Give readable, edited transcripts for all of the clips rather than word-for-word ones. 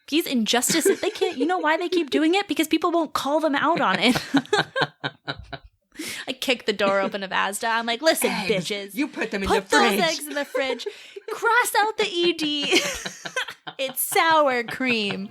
These injustices, they can't, you know why they keep doing it? Because people won't call them out on it. I kick the door open of Asda. I'm like, listen, eggs. Bitches. You put them in Put the fridge. those eggs in the fridge. Cross out the ED. It's sour cream.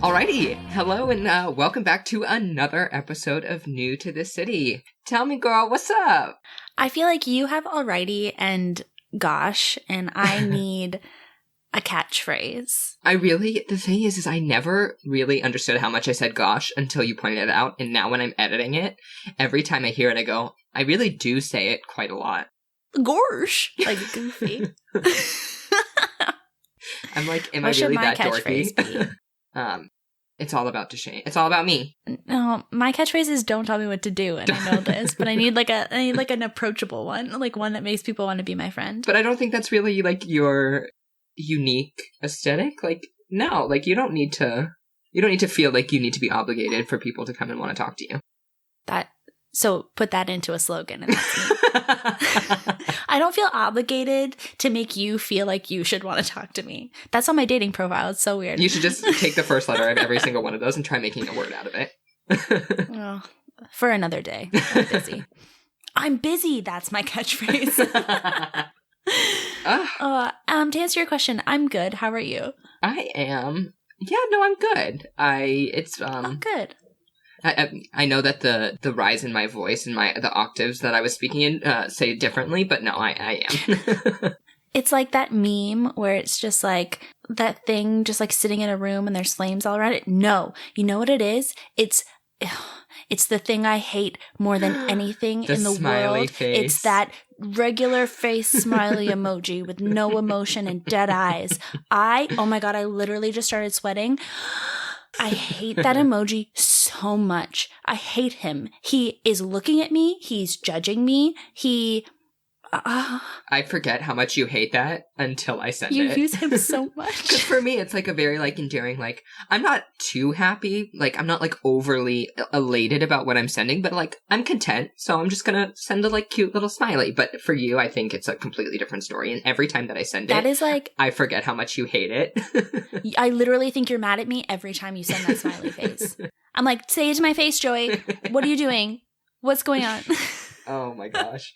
Alrighty, hello and welcome back to another episode of New to the City. Tell me, girl, what's up? I feel like you have alrighty and gosh, and I need a catchphrase. The thing is I never really understood how much I said gosh until you pointed it out, and now when I'm editing it, every time I hear it, I go, I really do say it quite a lot. Gorsh. Like goofy. I'm like, am What I really should my that dorky? catchphrase be? It's all about DESCHENES. It's all about me. No, my catchphrase is "Don't tell me what to do," and I know this, but I need an approachable one, like one that makes people want to be my friend. But I don't think that's really like your unique aesthetic. Like, no, like you don't need to feel like you need to be obligated for people to come and want to talk to you. So put that into a slogan, and that's me. I don't feel obligated to make you feel like you should want to talk to me. That's on my dating profile. It's so weird. You should just take the first letter of every single one of those and try making a word out of it. Oh, for another day. I'm busy. I'm busy. That's my catchphrase. To answer your question, I'm good. How are you? I am. Yeah, no, I'm good. Good. I know that the rise in my voice and the octaves that I was speaking in say differently, but no, I am. It's like that meme where it's just like that thing just like sitting in a room and there's flames all around it. No, you know what it is? It's the thing I hate more than anything in the world. Face. It's that regular face smiley emoji with no emotion and dead eyes. Oh my God, I literally just started sweating. I hate that emoji so much. I hate him. He is looking at me. He's judging me. I forget how much you hate that until I send it. You use him so much. Because for me, it's like a very like endearing, like I'm not too happy. Like I'm not like overly elated about what I'm sending, but like I'm content. So I'm just going to send a like cute little smiley. But for you, I think it's a completely different story. And every time that I send that is like, I forget how much you hate it. I literally think you're mad at me every time you send that smiley face. I'm like, say it to my face, Joey. What are you doing? What's going on? Oh my gosh.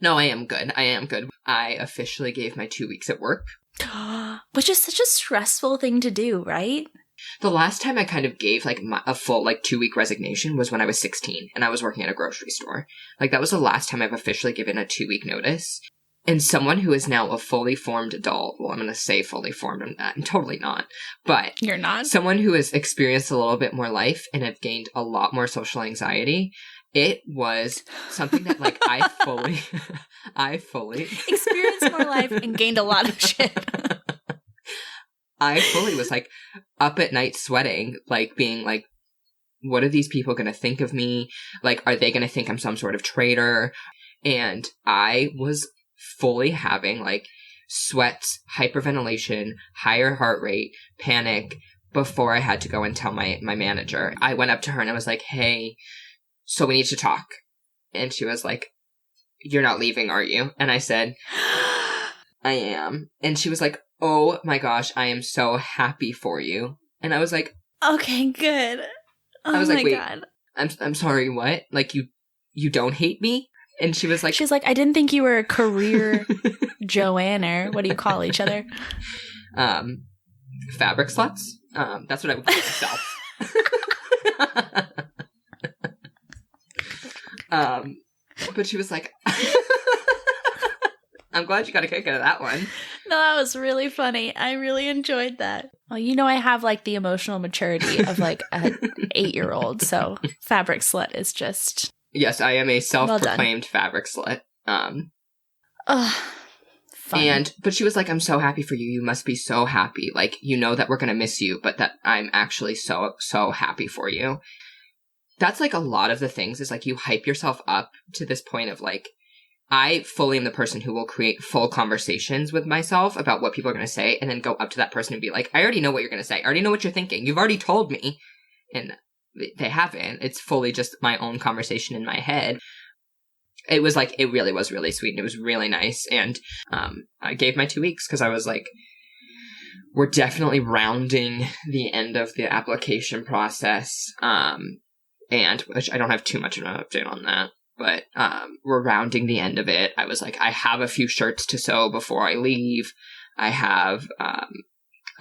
No, I am good. I officially gave my 2 weeks at work. Which is such a stressful thing to do, right? The last time I kind of gave like a full like 2-week resignation was when I was 16 and I was working at a grocery store. Like that was the last time I've officially given a 2-week notice. And someone who is now a fully formed adult, well, I'm going to say fully formed, I'm totally not, but you're not. Someone who has experienced a little bit more life and have gained a lot more social anxiety. It was something that, like, I fully experienced more life and gained a lot of shit. I fully was, like, up at night sweating, like, being like, what are these people going to think of me? Like, are they going to think I'm some sort of traitor? And I was fully having, like, sweats, hyperventilation, higher heart rate, panic before I had to go and tell my manager. I went up to her and I was like, hey, so we need to talk. And she was like, you're not leaving, are you? And I said, I am. And she was like, oh my gosh, I am so happy for you. And I was like, okay, good. Oh I was like, wait, God. I'm sorry, what? Like you don't hate me? And she was like, she's like, I didn't think you were a career Joanner. What do you call each other? Fabric sluts. That's what I would call myself. But she was like, I'm glad you got a kick out of that one. No, that was really funny. I really enjoyed that. Well, you know, I have like the emotional maturity of like an 8-year-old. So fabric slut is just. Yes, I am a self-proclaimed fabric slut. But she was like, I'm so happy for you. You must be so happy. Like, you know that we're going to miss you, but that I'm actually so, so happy for you. That's like a lot of the things is like you hype yourself up to this point of like, I fully am the person who will create full conversations with myself about what people are going to say and then go up to that person and be like, I already know what you're going to say. I already know what you're thinking. You've already told me. And they haven't. It's fully just my own conversation in my head. It was like, it really was really sweet and it was really nice. And I gave my 2 weeks because I was like, we're definitely rounding the end of the application process. And which I don't have too much of an update on that. But we're rounding the end of it. I was like, I have a few shirts to sew before I leave. I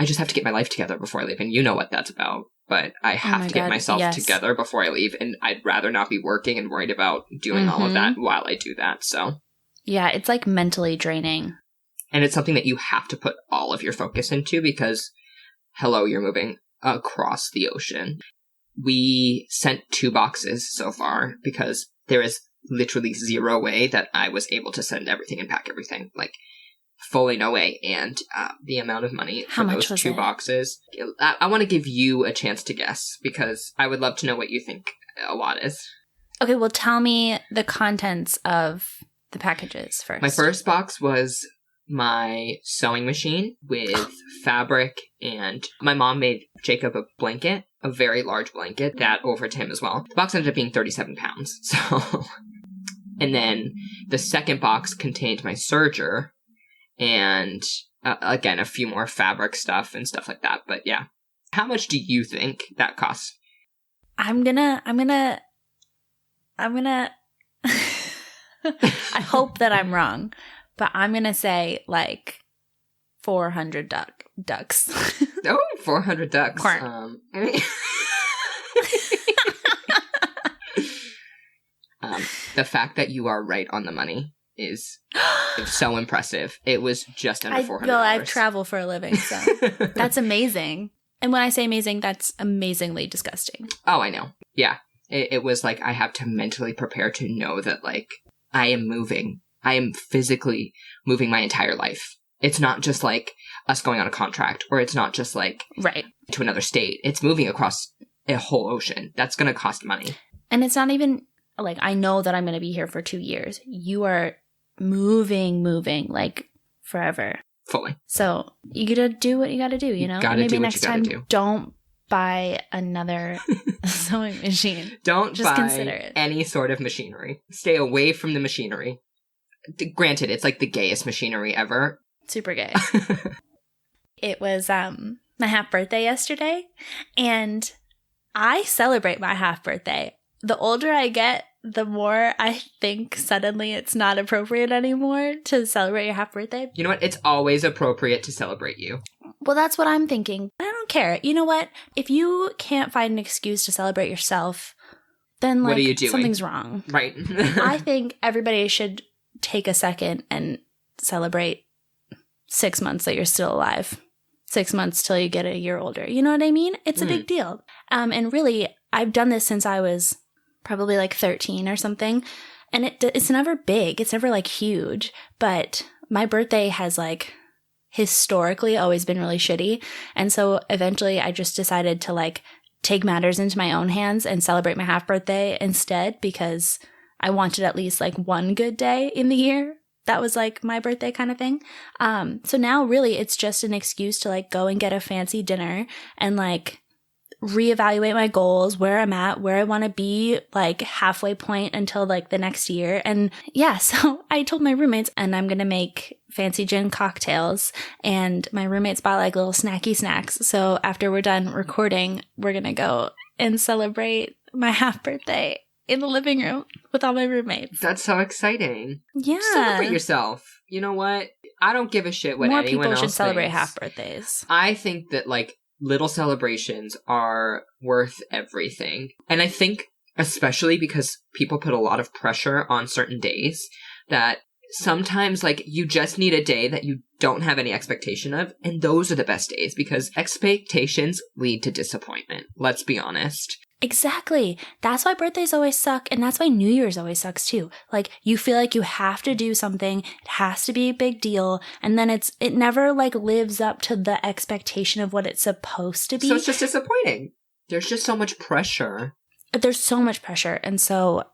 just have to get my life together before I leave. And you know what that's about. But I have to get myself together before I leave. And I'd rather not be working and worried about doing all of that while I do that. So yeah, it's like mentally draining. And it's something that you have to put all of your focus into because, hello, you're moving across the ocean. We sent 2 boxes so far because there is literally zero way that I was able to send everything and pack everything. Like, fully no way. And the amount of money for those 2 boxes, I want to give you a chance to guess because I would love to know what you think a lot is. Okay, well, tell me the contents of the packages first. My first box was my sewing machine with fabric, and my mom made Jacob a blanket, a very large blanket, that over to him as well. The box ended up being 37 pounds. So, and then the second box contained my serger and again, a few more fabric stuff and stuff like that. But yeah, how much do you think that costs? I'm gonna I hope that I'm wrong, but I'm going to say like 400 ducks. Oh, 400 ducks. The fact that you are right on the money is so impressive. It was just under $400. Well, I travel for a living, so that's amazing. And when I say amazing, that's amazingly disgusting. Oh, I know. Yeah. It was like I have to mentally prepare to know that like I am moving. I am physically moving my entire life. It's not just like us going on a contract, or it's not just like to another state. It's moving across a whole ocean. That's going to cost money. And it's not even like I know that I'm going to be here for 2 years. You are moving like forever. Fully. So you got to do what you got to do, you know? Maybe next time don't buy another sewing machine. Don't just buy consider it. Any sort of machinery. Stay away from the machinery. Granted, it's like the gayest machinery ever. Super gay. It was my half birthday yesterday, and I celebrate my half birthday. The older I get, the more I think suddenly it's not appropriate anymore to celebrate your half birthday. You know what? It's always appropriate to celebrate you. Well, that's what I'm thinking. I don't care. You know what? If you can't find an excuse to celebrate yourself, then like, what are you doing? Something's wrong. Right. I think everybody should take a second and celebrate 6 months that you're still alive. 6 months till you get a year older. You know what I mean? It's a big deal. And really, I've done this since I was probably like 13 or something. And it's never big. It's never like huge. But my birthday has like historically always been really shitty. And so eventually I just decided to like take matters into my own hands and celebrate my half birthday instead, because I wanted at least like one good day in the year. That was like my birthday kind of thing. So now really it's just an excuse to like go and get a fancy dinner and like reevaluate my goals, where I'm at, where I want to be, like halfway point until like the next year. And yeah, so I told my roommates, and I'm going to make fancy gin cocktails, and my roommates bought like little snacky snacks. So after we're done recording, we're going to go and celebrate my half birthday in the living room with all my roommates. That's so exciting. Yeah. Celebrate yourself. You know what? I don't give a shit what anyone else thinks. More people should celebrate half birthdays. I think that like little celebrations are worth everything. And I think especially because people put a lot of pressure on certain days, that sometimes like you just need a day that you don't have any expectation of, and those are the best days because expectations lead to disappointment. Let's be honest. Exactly. That's why birthdays always suck, and that's why New Year's always sucks too. Like, you feel like you have to do something, it has to be a big deal, and then it never like lives up to the expectation of what it's supposed to be. So it's just disappointing. There's just so much pressure. There's so much pressure, and so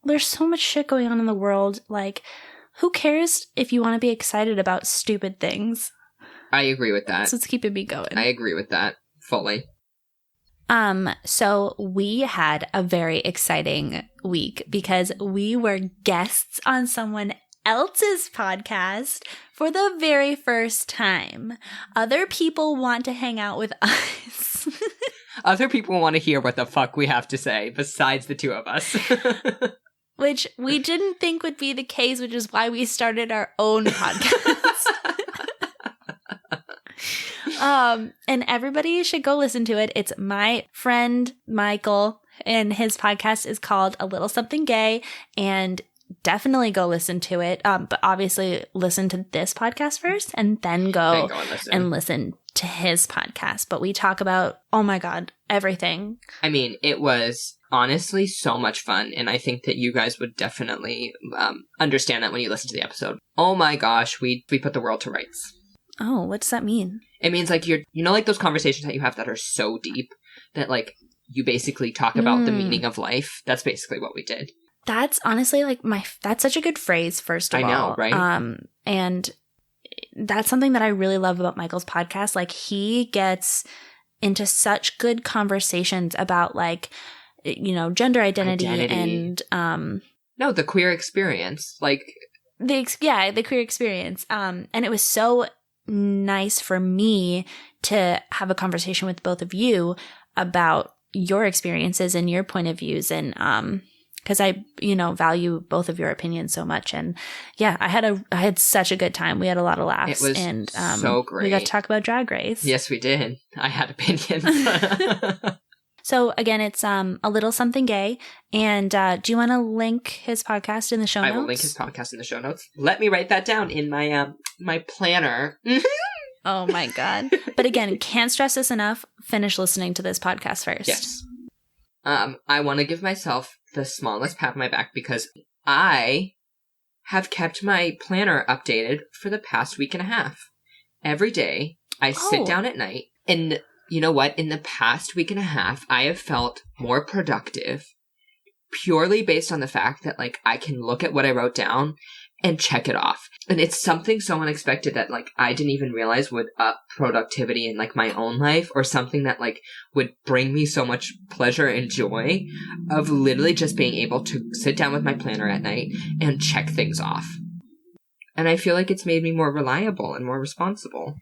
there's so much shit going on in the world. Like, who cares if you want to be excited about stupid things? I agree with that. That's what's keeping me going. I agree with that fully. So we had a very exciting week because we were guests on someone else's podcast for the very first time. Other people want to hang out with us. Other people want to hear what the fuck we have to say besides the two of us. Which we didn't think would be the case, which is why we started our own podcast. And everybody should go listen to it. It's my friend Michael, and his podcast is called A Little Something Gay, and definitely go listen to it. But obviously listen to this podcast first and then go and listen to his podcast. But we talk about, oh my God, everything. I mean, it was honestly so much fun, and I think that you guys would definitely understand that when you listen to the episode. Oh my gosh, we put the world to rights. Oh, what does that mean? It means like like those conversations that you have that are so deep that like you basically talk about the meaning of life. That's basically what we did. That's honestly like that's such a good phrase, first of all. I know, right? And that's something that I really love about Michael's podcast. Like, he gets into such good conversations about like, gender identity. And no, the queer experience. Like the queer experience. And it was so nice for me to have a conversation with both of you about your experiences and your point of views, and because I value both of your opinions so much. And yeah, I had such a good time. We had a lot of laughs. It was and so great. We got to talk about Drag Race. Yes, we did. I had opinions. So again, it's A Little Something Gay. And do you want to link his podcast in the show notes? I will link his podcast in the show notes. Let me write that down in my my planner. Oh my God. But again, can't stress this enough. Finish listening to this podcast first. Yes. I want to give myself the smallest pat on my back because I have kept my planner updated for the past week and a half. Every day, I sit down at night, and you know what? In the past week and a half, I have felt more productive purely based on the fact that, like, I can look at what I wrote down and check it off. And it's something so unexpected that, like, I didn't even realize would up productivity in, like, my own life, or something that, like, would bring me so much pleasure and joy of literally just being able to sit down with my planner at night and check things off. And I feel like it's made me more reliable and more responsible.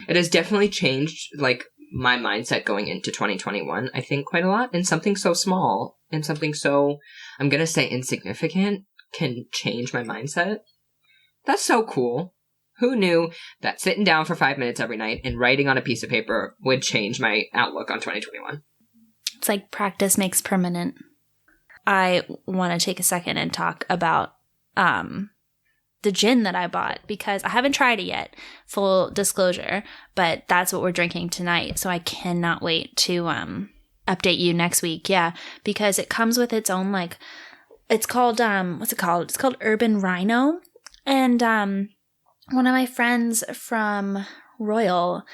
It has definitely changed, like, my mindset going into 2021, I think, quite a lot. And something so small and something so, I'm going to say, insignificant can change my mindset. That's so cool. Who knew that sitting down for 5 minutes every night and writing on a piece of paper would change my outlook on 2021? It's like practice makes permanent. I want to take a second and talk about the gin that I bought, because I haven't tried it yet, full disclosure, but that's what we're drinking tonight. So I cannot wait to update you next week. Yeah, because it comes with its own, like, it's called, what's it called? It's called Urban Rhino. And one of my friends from Royal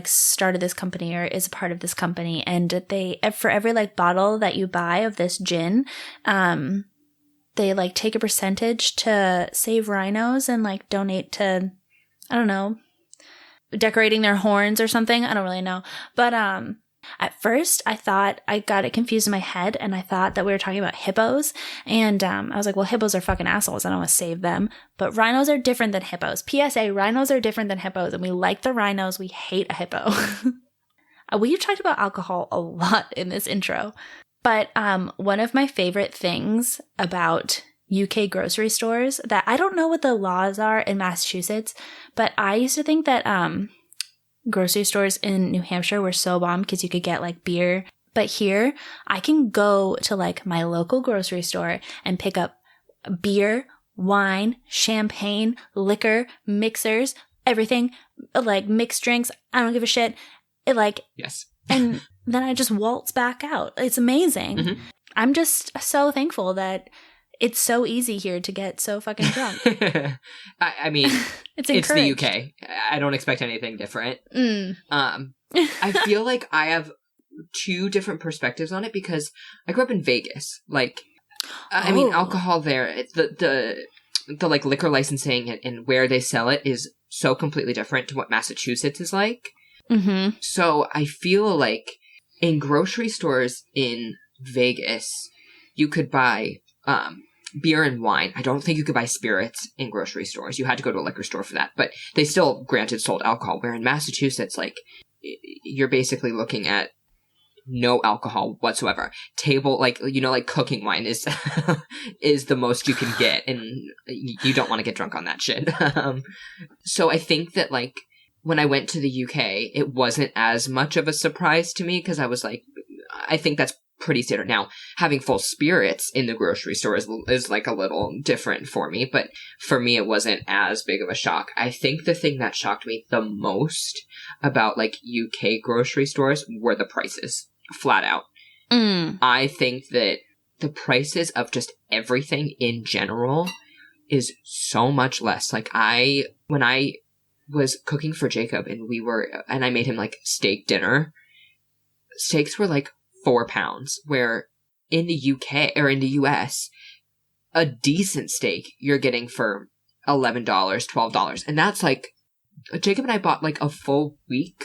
started this company, or is a part of this company, and they, for every like bottle that you buy of this gin, they like take a percentage to save rhinos and like donate to, I don't know, decorating their horns or something. I don't really know. But at first I thought, I got it confused in my head, and I thought that we were talking about hippos. And I was like, well, hippos are fucking assholes. I don't want to save them. But rhinos are different than hippos. PSA, rhinos are different than hippos. And we like the rhinos. We hate a hippo. We've talked about alcohol a lot in this intro. But one of my favorite things about UK grocery stores, that I don't know what the laws are in Massachusetts, but I used to think that grocery stores in New Hampshire were so bomb because you could get like beer. But here, I can go to like my local grocery store and pick up beer, wine, champagne, liquor, mixers, everything, like mixed drinks. I don't give a shit. Yes. And then I just waltz back out. It's amazing. Mm-hmm. I'm just so thankful that it's so easy here to get so fucking drunk. I mean, it's the UK. I don't expect anything different. I feel like I have two different perspectives on it because I grew up in Vegas. Like, I mean, alcohol there, the like liquor licensing and where they sell it is so completely different to what Massachusetts is like. Mm-hmm. So I feel like in grocery stores in Vegas, you could buy beer and wine. I don't think you could buy spirits in grocery stores. You had to go to a liquor store for that. But they still, granted, sold alcohol. Where in Massachusetts, like, you're basically looking at no alcohol whatsoever. Table, like, you know, like cooking wine is is the most you can get. And you don't want to get drunk on that shit. So I think that, like, when I went to the UK, it wasn't as much of a surprise to me because I was like, I think that's pretty standard. Now, having full spirits in the grocery store is like a little different for me, but for me, it wasn't as big of a shock. I think the thing that shocked me the most about like UK grocery stores were the prices, flat out. I think that the prices of just everything in general is so much less. Like when I was cooking for Jacob and I made him like steak dinner, steaks were like £4, where in the UK or in the US, a decent steak you're getting for $11, $12. And that's like, Jacob and I bought like a full week,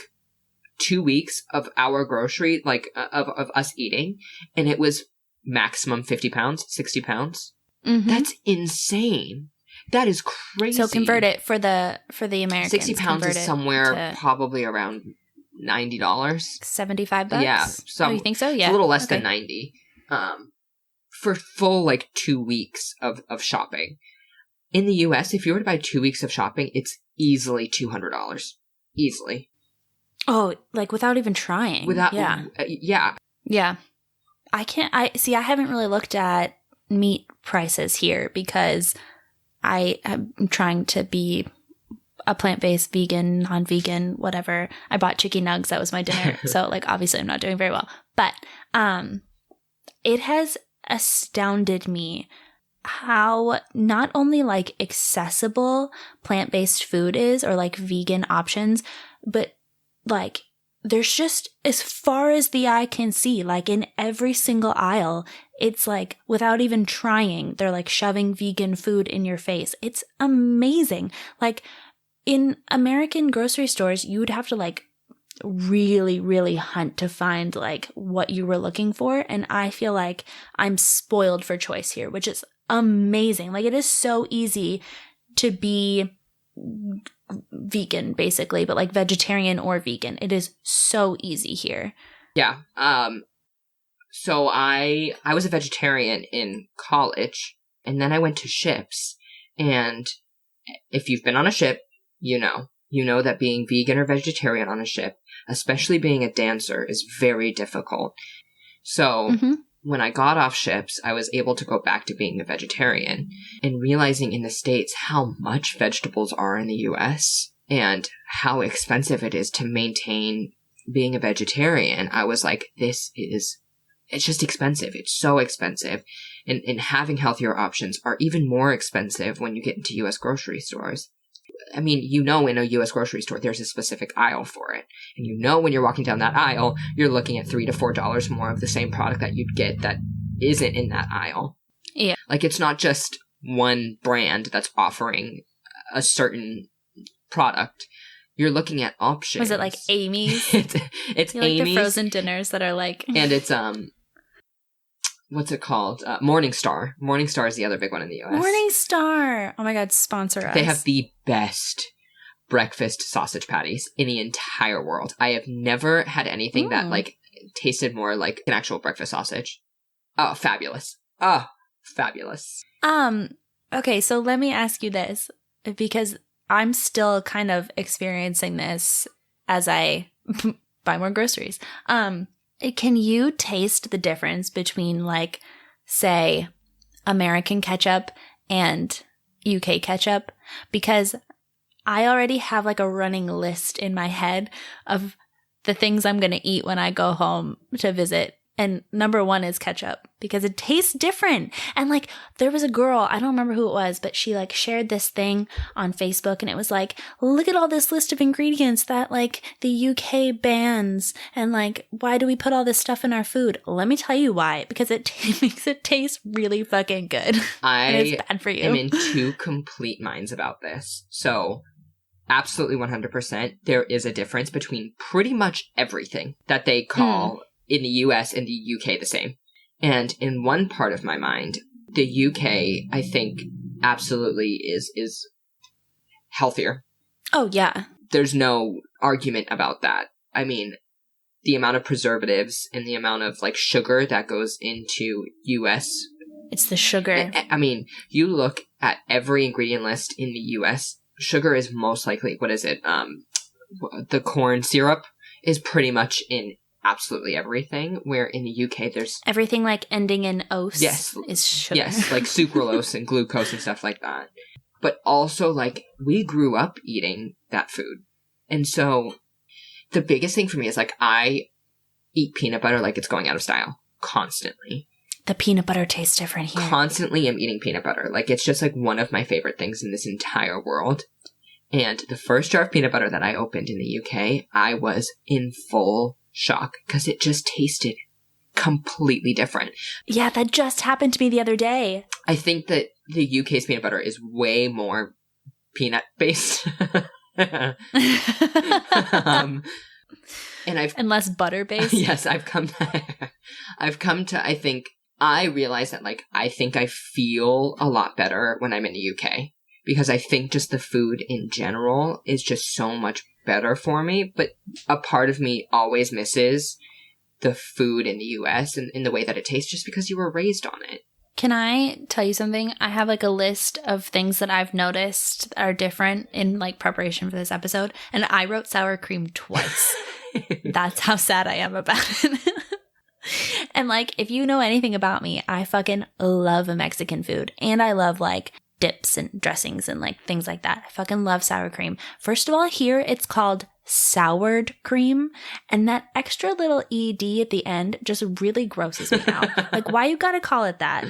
2 weeks of our grocery, like of us eating. And it was maximum £50, £60. Mm-hmm. That's insane. That is crazy. So convert it for the Americans. £60 is somewhere probably around $90. $75? Yeah. Oh, you think so? Yeah. It's a little less than 90. For full like 2 weeks of shopping. In the US, if you were to buy 2 weeks of shopping, it's easily $200. Easily. Oh, like without even trying. Yeah. Yeah. I haven't really looked at meat prices here because I am trying to be a plant-based, vegan, non-vegan, whatever. I bought chicken nugs. That was my dinner. So, like, obviously I'm not doing very well. But it has astounded me how not only, like, accessible plant-based food is or, like, vegan options, but, like, there's just, as far as the eye can see, like, in every single aisle, it's like, without even trying, they're, like, shoving vegan food in your face. It's amazing. Like, in American grocery stores, you would have to like really, really hunt to find like what you were looking for. And I feel like I'm spoiled for choice here, which is amazing. Like it is so easy to be vegan basically, but like vegetarian or vegan. It is so easy here. Yeah. So I was a vegetarian in college and then I went to ships. And if you've been on a ship, you know that being vegan or vegetarian on a ship, especially being a dancer, is very difficult. So when I got off ships, I was able to go back to being a vegetarian and realizing in the States how much vegetables are in the US and how expensive it is to maintain being a vegetarian. I was like, it's just expensive. It's so expensive. And having healthier options are even more expensive when you get into US grocery stores. I mean, in a U.S. grocery store, there's a specific aisle for it. And when you're walking down that aisle, you're looking at $3 to $4 more of the same product that you'd get that isn't in that aisle. Yeah. Like, it's not just one brand that's offering a certain product. You're looking at options. Was it like Amy's? It's you like Amy's. The frozen dinners that are like... And it's, what's it called? Morningstar. Morningstar is the other big one in the U.S. Morningstar! Oh my God, sponsor us. They have the best breakfast sausage patties in the entire world. I have never had anything that, like, tasted more like an actual breakfast sausage. Oh, fabulous. Oh, fabulous. Okay, so let me ask you this, because I'm still kind of experiencing this as I buy more groceries. Can you taste the difference between, like, say, American ketchup and UK ketchup? Because I already have, like, a running list in my head of the things I'm going to eat when I go home to visit And number one is ketchup because it tastes different. And like there was a girl, I don't remember who it was, but she like shared this thing on Facebook and it was like, look at all this list of ingredients that like the UK bans. And like, why do we put all this stuff in our food? Let me tell you why. Because it makes it taste really fucking good. And it's bad for you. I'm in two complete minds about this. So absolutely 100%, there is a difference between pretty much everything that they call in the US and the UK the same. And in one part of my mind, the UK, I think, absolutely is healthier. Oh, yeah. There's no argument about that. I mean, the amount of preservatives and the amount of, like, sugar that goes into US. It's the sugar. I mean, you look at every ingredient list in the US, sugar is most likely, what is it? The corn syrup is pretty much in absolutely everything, where in the UK there's everything like ending in ose is sugar. Yes, like sucralose and glucose and stuff like that. But also, like, we grew up eating that food. And so the biggest thing for me is, like, I eat peanut butter like it's going out of style. Constantly. The peanut butter tastes different here. Constantly am eating peanut butter. Like, it's just, like, one of my favorite things in this entire world. And the first jar of peanut butter that I opened in the UK, I was in full shock because it just tasted completely different. Yeah, that just happened to me the other day. I think that the UK's peanut butter is way more peanut based. And less butter based. Yes, I've come to I think I realize that, like, I think I feel a lot better when I'm in the UK because I think just the food in general is just so much better for me, but a part of me always misses the food in the US and in the way that it tastes just because you were raised on it. Can I tell you something? I have like a list of things that I've noticed are different in like preparation for this episode, and I wrote sour cream twice. That's how sad I am about it. And like, if you know anything about me, I fucking love Mexican food, and I love like dips and dressings and like things like that. I fucking love sour cream. First of all, here it's called soured cream, and that extra little ed at the end just really grosses me out. Like, why you gotta call it that?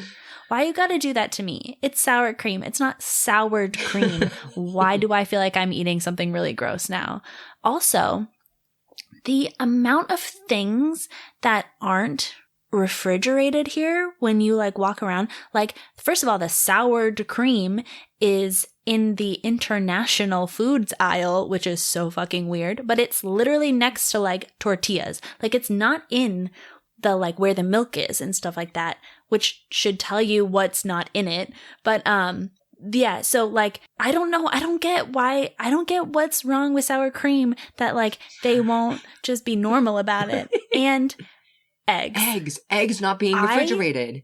Why you gotta do that to me? It's sour cream. It's not soured cream. Why do I feel like I'm eating something really gross now? Also, the amount of things that aren't refrigerated here when you like walk around, like, first of all, the soured cream is in the international foods aisle, which is so fucking weird, but it's literally next to like tortillas. Like, it's not in the like where the milk is and stuff like that, which should tell you what's not in it. But yeah, so like, I don't know. I don't get what's wrong with sour cream that like they won't just be normal about it. And eggs not being refrigerated.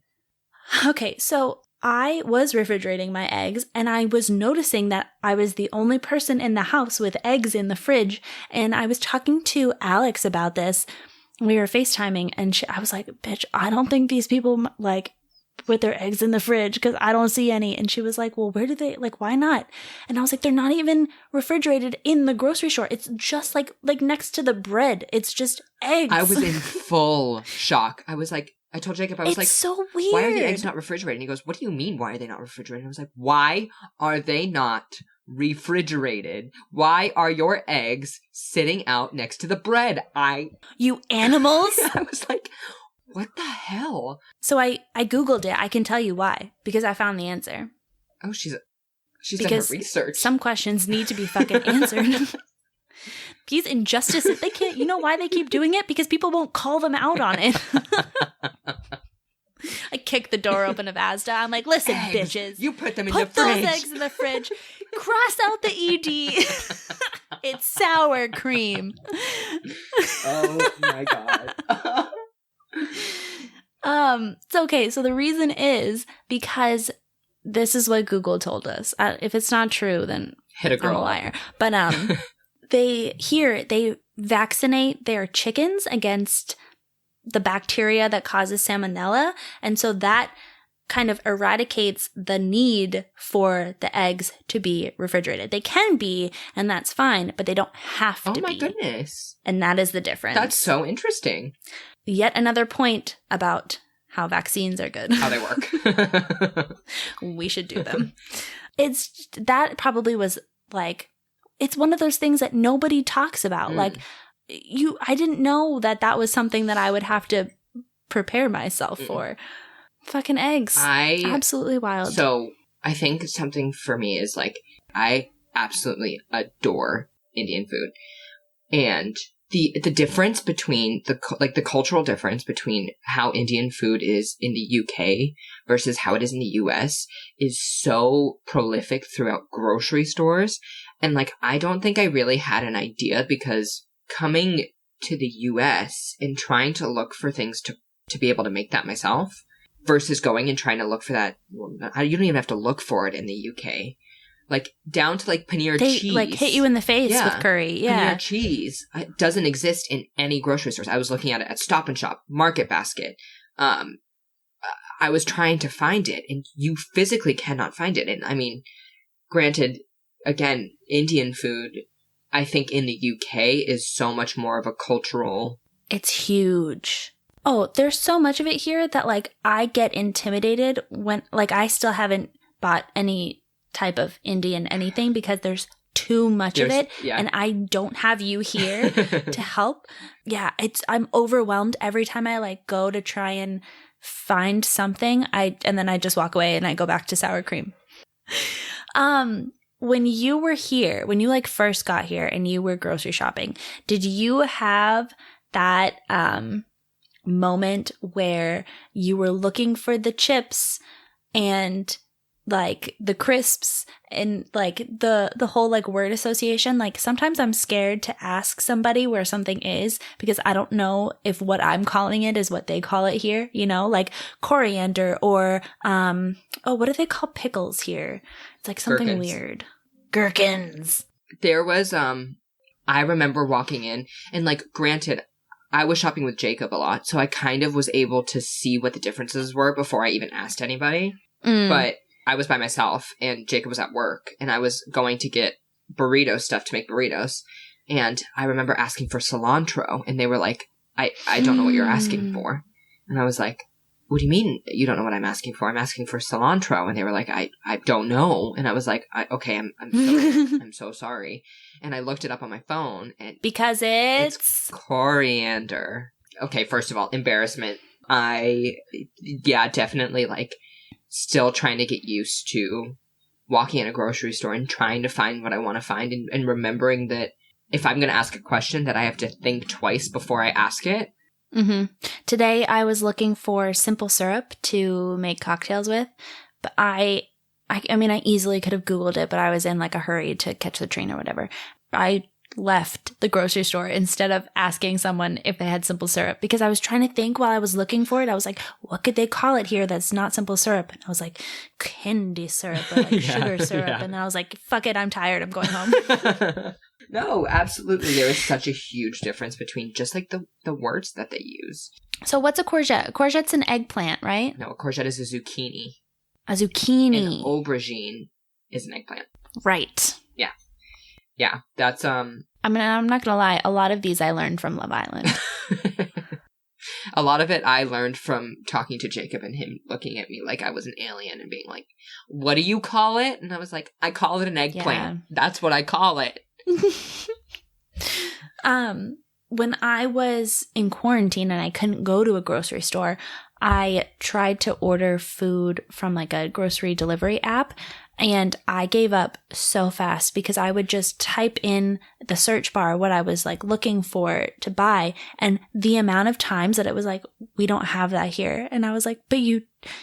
Okay, so I was refrigerating my eggs, and I was noticing that I was the only person in the house with eggs in the fridge, and I was talking to Alex about this. We were FaceTiming, and I was like, bitch, I don't think these people like put their eggs in the fridge because I don't see any. And she was like, well, where do they, like, why not? And I was like, they're not even refrigerated in the grocery store. It's just like next to the bread. It's just eggs. I was in full shock. I was like, I told Jacob, I was like, so weird. Why are the eggs not refrigerated? And he goes, what do you mean, why are they not refrigerated? I was like, why are they not refrigerated? Why are your eggs sitting out next to the bread? You animals? I was like, what the hell? So I Googled it. I can tell you why. Because I found the answer. Oh, she's done her research. Some questions need to be fucking answered. These injustices, they can't, you know why they keep doing it? Because people won't call them out on it. I kick the door open of Asda. I'm like, listen, eggs, bitches. You put them in the fridge. Put those eggs in the fridge. Cross out the ED. It's sour cream. Oh my God. So okay, so the reason is because this is what Google told us. If it's not true, then hit a girl. I'm a liar. But they vaccinate their chickens against the bacteria that causes salmonella, and so that kind of eradicates the need for the eggs to be refrigerated. They can be, and that's fine, but they don't have to be. Oh my goodness. And that is the difference. That's so interesting. yet another point about how vaccines are good. How they work. We should do them. That probably was like, it's one of those things that nobody talks about. Like I didn't know that was something that I would have to prepare myself for. Fucking eggs. Absolutely wild. So I think something for me is like, I absolutely adore Indian food. And the difference between the cultural difference between how Indian food is in the UK versus how it is in the US is so prolific throughout grocery stores. And like, I don't think I really had an idea, because coming to the US and trying to look for things to be able to make that myself versus going and trying to look for that. Well, you don't even have to look for it in the UK. Like, down to, like, paneer cheese. They, like, hit you in the face with curry. Yeah. Paneer cheese doesn't exist in any grocery stores. I was looking at it at Stop and Shop, Market Basket. I was trying to find it, and you physically cannot find it. And, I mean, granted, again, Indian food, I think in the UK is so much more of a cultural... It's huge. Oh, there's so much of it here that, like, I get intimidated when, like, I still haven't bought any type of Indian anything because there's too much of it, and I don't have you here to help. Yeah, I'm overwhelmed every time I like go to try and find something. And then I just walk away and I go back to sour cream. When you were here, when you like first got here and you were grocery shopping, did you have that moment where you were looking for the chips and like the crisps and like the whole like word association? Like sometimes I'm scared to ask somebody where something is because I don't know if what I'm calling it is what they call it here, you know, like coriander or what do they call pickles here? It's like something Gherkins. Weird. Gherkins. There was I remember walking in and like, granted, I was shopping with Jacob a lot, so I kind of was able to see what the differences were before I even asked anybody. But I was by myself and Jacob was at work and I was going to get burrito stuff to make burritos. And I remember asking for cilantro and they were like, I don't know what you're asking for. And I was like, what do you mean you don't know what I'm asking for? I'm asking for cilantro. And they were like, I don't know. And I was like, okay, I'm so sorry. And I looked it up on my phone and because it's coriander. Okay. First of all, embarrassment. Definitely like, still trying to get used to walking in a grocery store and trying to find what I want to find and remembering that if I'm going to ask a question that I have to think twice before I ask it. Mm-hmm. Today I was looking for simple syrup to make cocktails with, but I mean, I easily could have Googled it, but I was in like a hurry to catch the train or whatever. I left the grocery store instead of asking someone if they had simple syrup because I was trying to think while I was looking for it. I was like, what could they call it here that's not simple syrup? And I was like, candy syrup or like sugar syrup. Yeah. And then I was like, fuck it, I'm tired. I'm going home. No, absolutely. There is such a huge difference between just like the words that they use. So what's a courgette? A courgette's an eggplant, right? No, a courgette is a zucchini. A zucchini. An aubergine is an eggplant. Right. Yeah, that's I mean, I'm not gonna lie. A lot of these I learned from Love Island. A lot of it I learned from talking to Jacob and him looking at me like I was an alien and being like, "What do you call it?" And I was like, "I call it an eggplant. Yeah. That's what I call it." When I was in quarantine and I couldn't go to a grocery store, I tried to order food from like a grocery delivery app. And I gave up so fast because I would just type in the search bar what I was like looking for to buy. And the amount of times that it was like, we don't have that here. And I was like, but you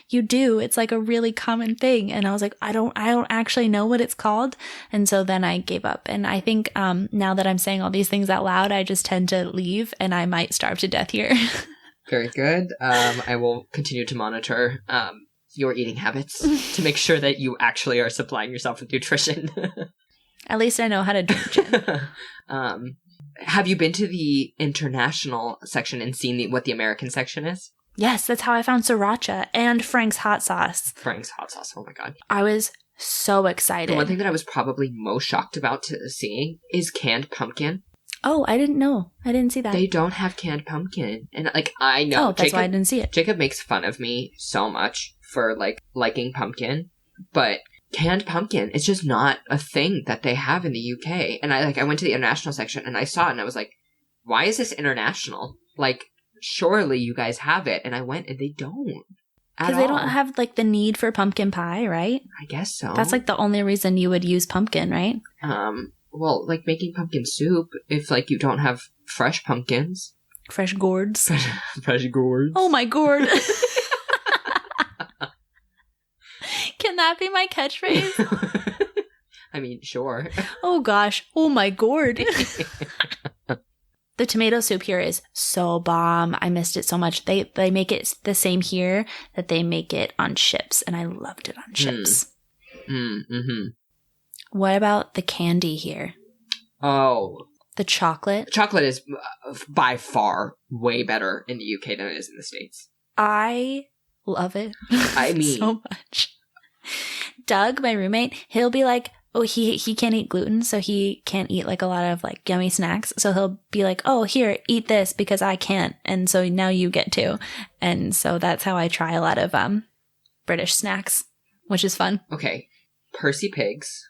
do. It's like a really common thing. And I was like, I don't actually know what it's called. And so then I gave up. And I think now that I'm saying all these things out loud, I just tend to leave and I might starve to death here. Very good. I will continue to monitor your eating habits to make sure that you actually are supplying yourself with nutrition. At least I know how to drink gin. Have you been to the international section and seen what the American section is? Yes, that's how I found sriracha and Frank's hot sauce. Frank's hot sauce, oh my god. I was so excited. The one thing that I was probably most shocked about seeing is canned pumpkin. Oh, I didn't know. I didn't see that. They don't have canned pumpkin. And, like, I know. Oh, that's why I didn't see it. Jacob makes fun of me so much for, like, liking pumpkin. But canned pumpkin is just not a thing that they have in the UK. And I went to the international section and I saw it and I was like, why is this international? Like, surely you guys have it. And I went and they don't. Because they don't have, like, the need for pumpkin pie, right? I guess so. That's, like, the only reason you would use pumpkin, right? Well, like, making pumpkin soup, if, like, you don't have fresh pumpkins. Fresh gourds. Fresh gourds. Oh, my gourd. Can that be my catchphrase? I mean, sure. Oh, gosh. Oh, my gourd. The tomato soup here is so bomb. I missed it so much. They make it the same here that they make it on chips, and I loved it on chips. Mm-hmm. What about the candy here? Oh. The chocolate? Chocolate is by far way better in the UK than it is in the States. I love it. I mean. So much. Doug, my roommate, he'll be like, oh, he can't eat gluten, so he can't eat, like, a lot of, like, yummy snacks. So he'll be like, oh, here, eat this because I can't. And so now you get to. And so that's how I try a lot of British snacks, which is fun. Okay. Percy Pigs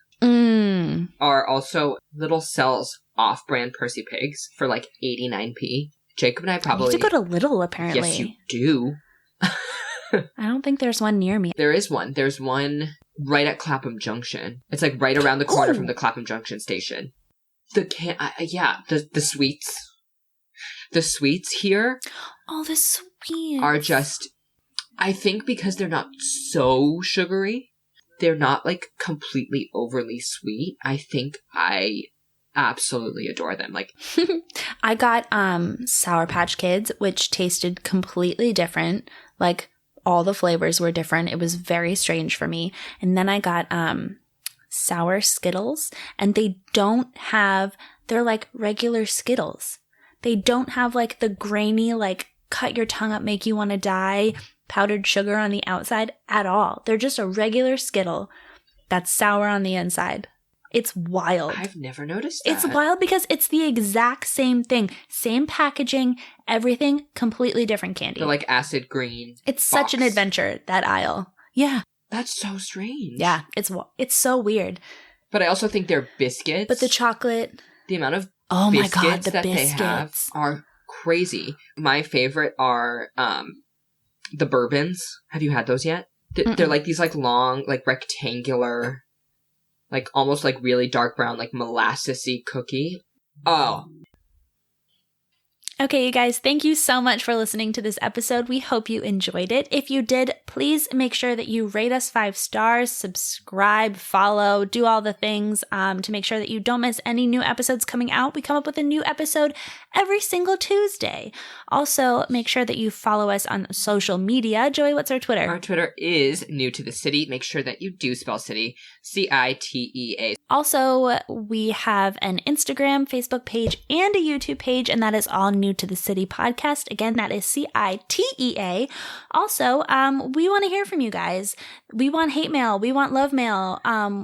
are also Little Cells off-brand Percy Pigs for, like, 89p. Jacob and I probably... You have to go to Little, apparently. Yes, you do. I don't think there's one near me. There is one. There's one right at Clapham Junction. It's, like, right around the corner from the Clapham Junction station. The sweets. The sweets here... Oh, the sweets. ...are just... I think because they're not so sugary, they're not, like, completely overly sweet. I think I absolutely adore them. Like, I got Sour Patch Kids, which tasted completely different. Like, all the flavors were different. It was very strange for me. And then I got sour Skittles, and they're like regular Skittles. They don't have, like, the grainy, like, cut your tongue up, make you want to die powdered sugar on the outside at all. They're just a regular Skittle that's sour on the inside. It's wild. I've never noticed that. It's wild because it's the exact same thing. Same packaging, everything, completely different candy. They're like acid green. It's box. Such an adventure, that aisle. Yeah. That's so strange. Yeah, it's so weird. But I also think their biscuits. But the chocolate. The amount of oh biscuits my God, the that biscuits. they have are crazy. My favorite are the bourbons. Have you had those yet? They're like these like long, like rectangular, like almost like really dark brown, like molassesy cookie. Oh. Okay, you guys, thank you so much for listening to this episode. We hope you enjoyed it. If you did, please make sure that you rate us 5 stars, subscribe, follow, do all the things to make sure that you don't miss any new episodes coming out. We come up with a new episode every single Tuesday. Also, make sure that you follow us on social media. Joey, what's our Twitter? Our Twitter is New to the City. Make sure that you do spell city, CiTea. Also, we have an Instagram, Facebook page, and a YouTube page, and that is all New to the City podcast. Again, that is CiTea. Also, we want to hear from you guys. We want hate mail. We want love mail.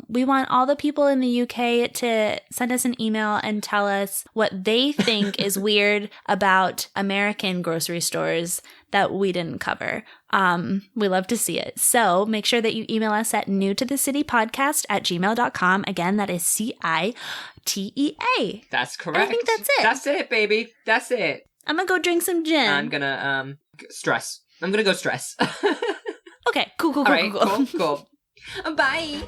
We want all the people in the UK to send us an email and tell us what they think is weird about American grocery stores that we didn't cover. We love to see it. So make sure that you email us at newtothecitypodcast@gmail.com. Again, that is CiTea. That's correct. I think that's it. That's it, baby. That's it. I'm gonna go drink some gin. I'm gonna stress. I'm gonna go stress. Okay, cool. All right, cool. Bye.